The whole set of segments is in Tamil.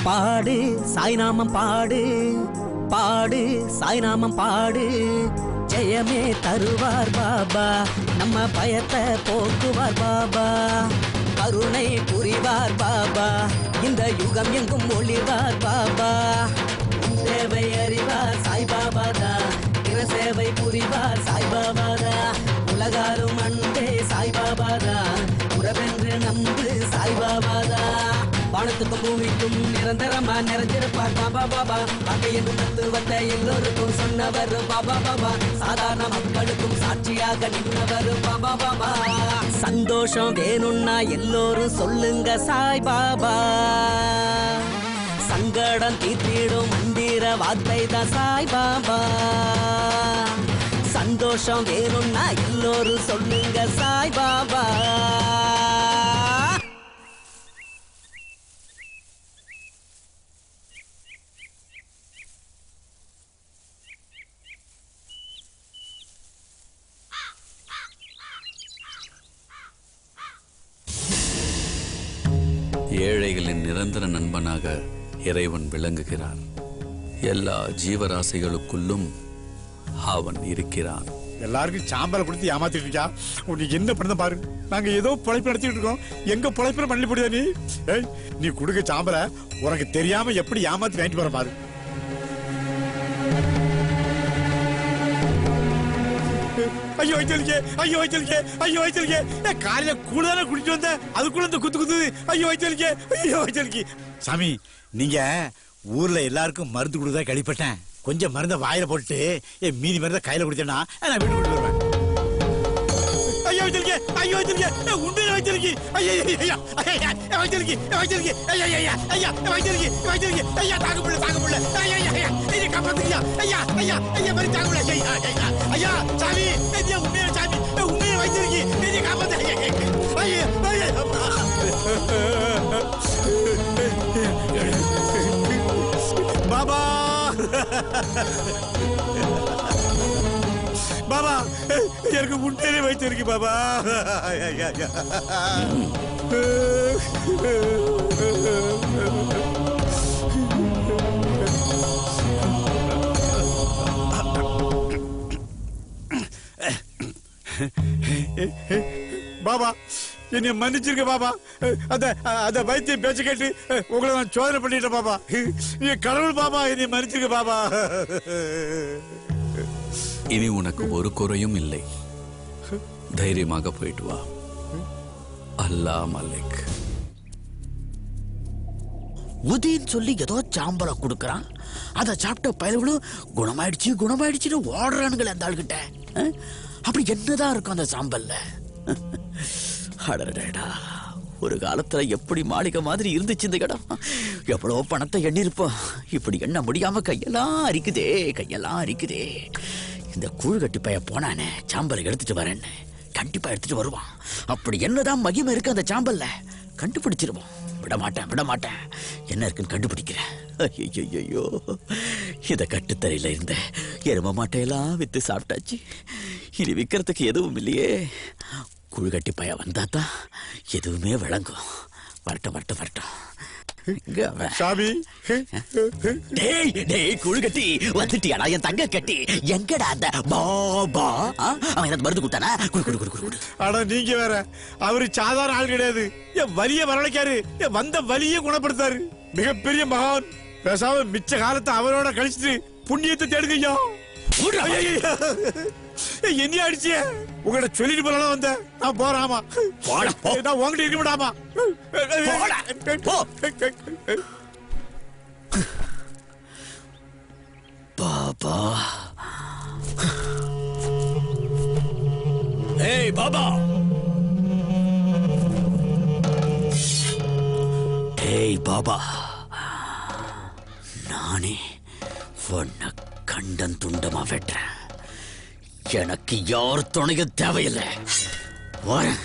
பாடு சாய்நாமம் பாடு, பாடு சாய்நாமம் பாடு, ஜெயமே தருவார் பாபா, நம்ம பயத்தை போக்குவார் பாபா, கருணை புரிவார் பாபா, இந்த யுகம் எங்கும் ஒளிவார் பாபா, சேவை அறிவார் சாய்பாபா தான், தின சேவை புரிவார் சாய்பாபா தான், உலகாரும் அன்பே சாய்பாபா தான், உறவென்று நம்பு சாய்பாபா தான், வானத்துக்கும் பூமிக்கும் நிரந்தரமா நிறைஞ்சிருப்பார் பாபா பாபா, வாழ்க்கையின் தத்துவத்தை எல்லோருக்கும் சொன்னவர் பாபா பாபா, சாதாரண மக்களுக்கும் சாட்சியாக நின்றவர் பாபா பாபா, சந்தோஷம் வேணும்னா எல்லோரும் சொல்லுங்க சாய்பாபா, சங்கடம் தீர்த்திடும் மந்திர வார்த்தை தான் சாய்பாபா, சந்தோஷம் வேணும்னா எல்லோரும் சொல்லுங்க சாய்பாபா. ஏழைகளின் நிரந்தர நண்பனாக இறைவன் விளங்குகிறார். எல்லா ஜீவராசிகளுக்குள்ளும் அவன் இருக்கிறான். எல்லாருக்கும் சாம்பலை கொடுத்து ஏமாத்திட்டு இருக்கா. உனக்கு என்ன பண்ண பாரு. நாங்க ஏதோ பொழைப்பு நடத்திட்டு இருக்கோம். எங்க பொழைப்புல பண்ணி போடுதா நீ? ஏய், நீ கொடுக்க சாம்பலை உனக்கு தெரியாம எப்படி ஏமாத்தி வாங்கிட்டு போற பாரு. ஐயோ வைத்தலிக்கே, ஐயோ வைத்தலிக்கே, ஐயோ வைத்தலிக்கே. காலையில கூடுதானே குடிச்சு வந்த, அதுக்குள்ள இந்த குத்து குத்துது. ஐயோ வைத்தலிக்கே, ஐயோ வைத்தலிக்கே. சாமி, நீங்க ஊர்ல எல்லாருக்கும் மருந்து கொடுத்தா கழிப்பட்டேன். கொஞ்சம் மருந்த வாயில போட்டு மீதி மருந்த கையில குடிச்சேன்னா நான் வீடு கொண்டு வருவேன். ஐயோ வைத்தலிக்கே, ஐயோ வைத்தலிக்கே, உண்மையில வைத்தலிக்கே. ஐயா ஐயா ஐயா வைத்தலிக்கே, வைத்தலிக்கே. ஐயா ஐயா ஐயா வைத்தலிக்கே, வைத்தலிக்கே. ஐயா தாங்க முடியல, தாங்க முடியல. ஐயா ஐயா ஐயா இதை காப்பாத்துங்க. ஐயா ஐயா ஐயா மாதிரி தாங்க முடியல. ஐயா ஐயா ஐயா சாமி, ஐயா உண்மையில சாமி, உண்மையில வைத்தலிக்கே. இதை காப்பாத்து. ஐயா ஐயா ஐயா பாபா பாபா, எனக்கு முட்டையிலே வைத்திருக்கு பாபா. பாபா என்னை மன்னிச்சிருக்க பாபா. அந்த வைத்தியம் பேச்சு கேட்டு உங்களை நான் சோதனை பண்ணிட்டேன் பாபா. நீ கடவுள் பாபா, என்னை மன்னிச்சிருக்க பாபா. இனி உனக்கு ஒரு குறையும் இல்லை. தைரியமாக போயிட்டு வா. அல்லாஹ் மலிக். உதின்னு சொல்லி ஏதோ சாம்பலை கொடுக்கறான். அதை சாப்பிட்ட பயல்களும் குணமாயிடுச்சு குணமாயிடுச்சுன்னு ஓடுறானுங்களே அந்த ஆளுகிட்ட. அப்படி என்னதான் இருக்கும் அந்த சாம்பல்ல? அடடா, ஒரு காலத்துல எப்படி மாளிகை மாதிரி இருந்துச்சு இந்த இடம். எவ்வளோ பணத்தை எண்ணிருப்போம். இப்படி எண்ண முடியாம கையெல்லாம் அரிக்குதே, கையெல்லாம் அரிக்குதே. இந்த கூழ்கட்டி பைய போனானே சாம்பலை எடுத்துட்டு வரேன்னு, கண்டிப்பா எடுத்துட்டு வருவான். அப்படி என்னதான் மகிமை இருக்கு அந்த சாம்பல்ல கண்டுபிடிச்சிருவோம். விட மாட்டேன், விட மாட்டேன். என்ன இருக்குன்னு கண்டுபிடிக்கிறேன். ஐயோ, இத கட்டுத்தரையில இருந்த எரும மாட்டையெல்லாம் வித்து சாப்பிட்டாச்சு. இனி விற்கிறதுக்கு எதுவும் இல்லையே. குழுகட்டி பைய வந்தாதான் எதுவுமே விளங்கும். வரட்டும் வரட்டும் வரட்டும். சாமி, குழுகட்டி வந்துட்டியாடா என் தங்க கட்டி. எங்கடா அந்த பாபா? அவன் ஏதாவது மருந்து கொடுத்தானா? ஆனா நீங்க வேற. அவரு சாதாரண ஆள் கிடையாது. என் வலிய வரவழைக்காரு, என் வந்த வலிய குணப்படுத்தாரு. மிகப்பெரிய மகான். பேசாம மிச்ச காலத்தை அவரோட கழிச்சிட்டு புண்ணியத்தை தேடுங்க. என்ன அடிச்சிய? உங்கள்ட்ட சொல்லிட்டு போலாம் வந்த. நான் போறாமா, நான் உங்ககிட்ட இருக்க விடாமா. பாபா, ஏய் பாபா, ஏய் பாபா, நானே உன்னை கண்டன் துண்டமா வெட்டுறேன். எனக்கு யார் துணையும் தேவையில்லை. வரேன்.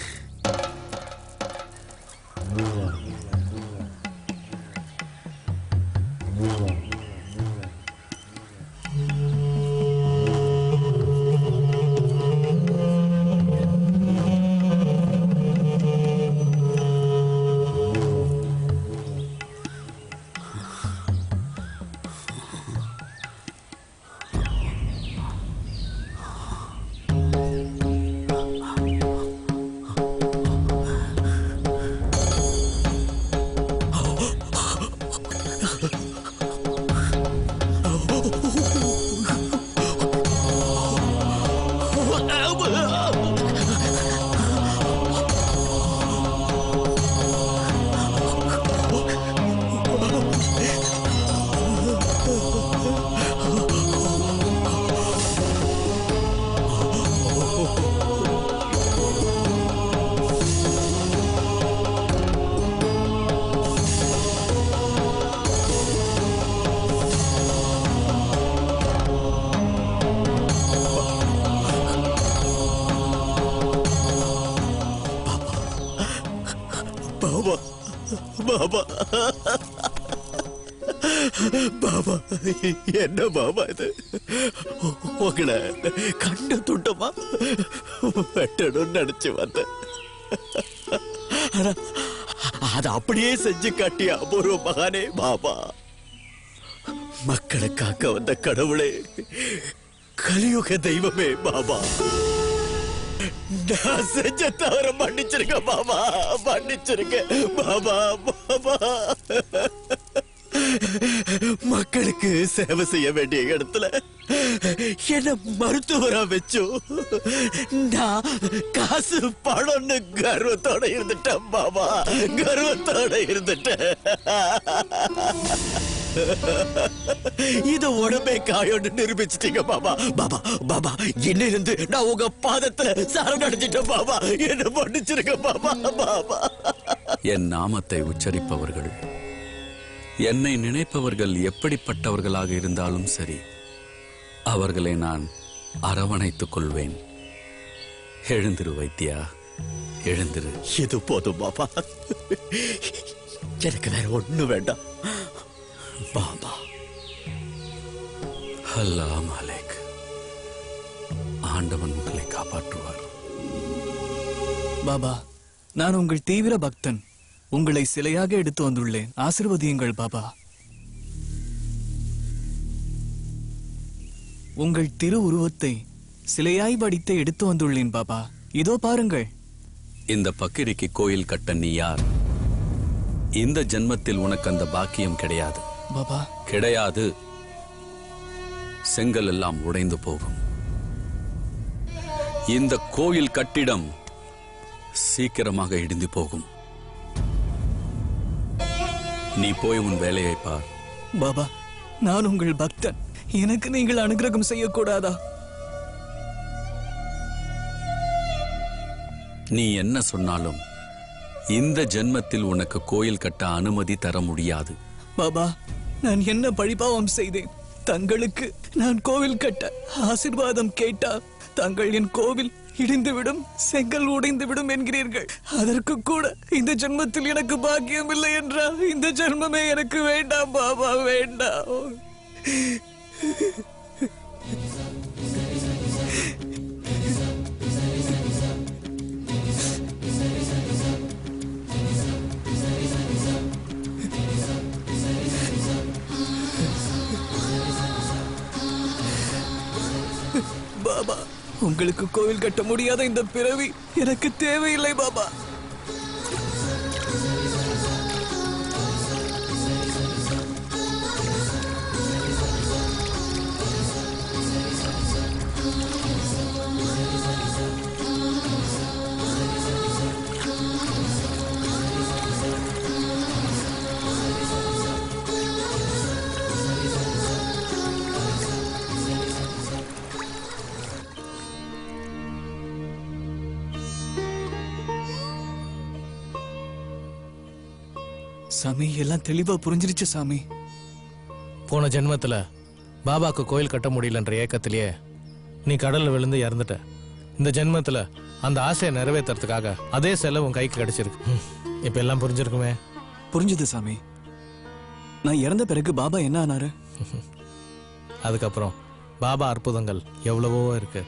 பாபா பாபா என்ன பாபா இது? உங்களை கண்ட துண்டமா வெட்டணும்னு நினைச்சு வந்தேன். அத அப்படியே செஞ்சு காட்டிய அபூர்வ மகானே பாபா. மக்களை காக்க வந்த கடவுளே, கலியுக தெய்வமே பாபா, நான் செஞ்ச தவற மன்னிச்சிருக்க பாபா, மன்னிச்சிருக்க பாபா. பாபா மக்களுக்கு சேவை செய்ய வேண்டிய இடத்துல என்ன மருத்துவரா வச்சோ நான் காசு பணம்னு கர்வத்தோட இருந்துட்டேன் பாபா, கர்வத்தோட இருந்துட்டேன். இத உடம்பே காயோன்னு நிரூபிச்சிட்டீங்க பாபா. பாபா பாபா இன்னிலிருந்து நான் உங்க பாதத்துல சரணடைஞ்சிட்டேன் பாபா, என்ன மன்னிச்சிருக்க பாபா. பாபா என் நாமத்தை உச்சரிப்பவர்கள், என்னை நினைப்பவர்கள் எப்படிப்பட்டவர்களாக இருந்தாலும் சரி, அவர்களை நான் அரவணைத்துக் கொள்வேன். எழுந்திரு வைத்தியா, எழுந்திரு. இது போதும் பாபா, எனக்கு வேற ஒண்ணு வேண்டாம் பாபா. அல்லாஹ் மாலிக், ஆண்டவன் உங்களை காப்பாற்றுவார். பாபா, நான் உங்கள் தீவிர பக்தன். உங்களை சிலையாக எடுத்து வந்துள்ளேன். ஆசீர்வதியுங்கள் பாபா. உங்கள் திரு உருவத்தை சிலையாய் வடித்து எடுத்து வந்துள்ளேன் பாபா. இதோ பாருங்கள். இந்த பக்கிரிக்கு கோயில் கட்ட நீ யார்? இந்த ஜென்மத்தில் உனக்கு அந்த பாக்கியம் கிடையாது பாபா. கிடையாது. செங்கல் எல்லாம் உடைந்து போகும். இந்த கோயில் கட்டிடம் சீக்கிரமாக இடிந்து போகும். நீ போய் உன் வேலையை பார். பாபா, நான் உங்கள் பக்தன். எனக்கு நீங்கள் அனுகிரகம் செய்யக்கூடாதா? நீ என்ன சொன்னாலும் இந்த ஜென்மத்தில் உனக்கு கோயில் கட்ட அனுமதி தர முடியாது. பாபா, நான் என்ன பழிபாவம் செய்தேன்? தங்களுக்கு நான் கோவில் கட்ட ஆசீர்வாதம் கேட்டா தாங்கள் என் கோவில் இடிந்துவிடும், செங்கல் உடைந்துவிடும் என்கிறீர்கள். அதற்கு கூட இந்த ஜென்மத்தில் எனக்கு பாக்கியம் இல்லை என்றால் இந்த ஜென்மமே எனக்கு வேண்டாம் பாபா, வேண்டாம். பாபா, உங்களுக்கு கோவில் கட்ட முடியாத இந்த பிறவி எனக்கு தேவையில்லை பாபா. சாமி, எல்லாம் தெளிவா புரிஞ்சிருச்சு சாமி. போன ஜென்மத்துல பாபாக்கு கோயில் கட்ட முடியலன்ற ஏக்கத்திலேயே நீ கடல்ல விழுந்து இறந்துட்ட. இந்த ஜென்மத்துல அந்த ஆசையை நிறைவேற்றுறதுக்காக அதே செலவு உன் கைக்கு கிடைச்சிருக்கு. இப்ப எல்லாம் புரிஞ்சிருக்குமே? புரிஞ்சுது சாமி. நான் இறந்த பிறகு பாபா என்ன ஆனாரு? அதுக்கப்புறம் பாபா அற்புதங்கள் எவ்வளவோ இருக்கு.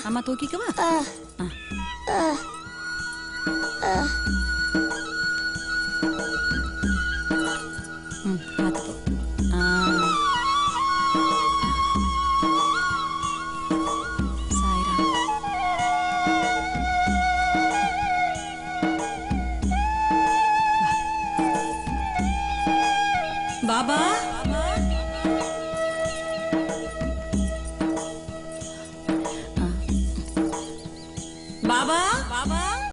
அம்மா தூக்கிக்கவா? பாபா, பாபா, பாபா.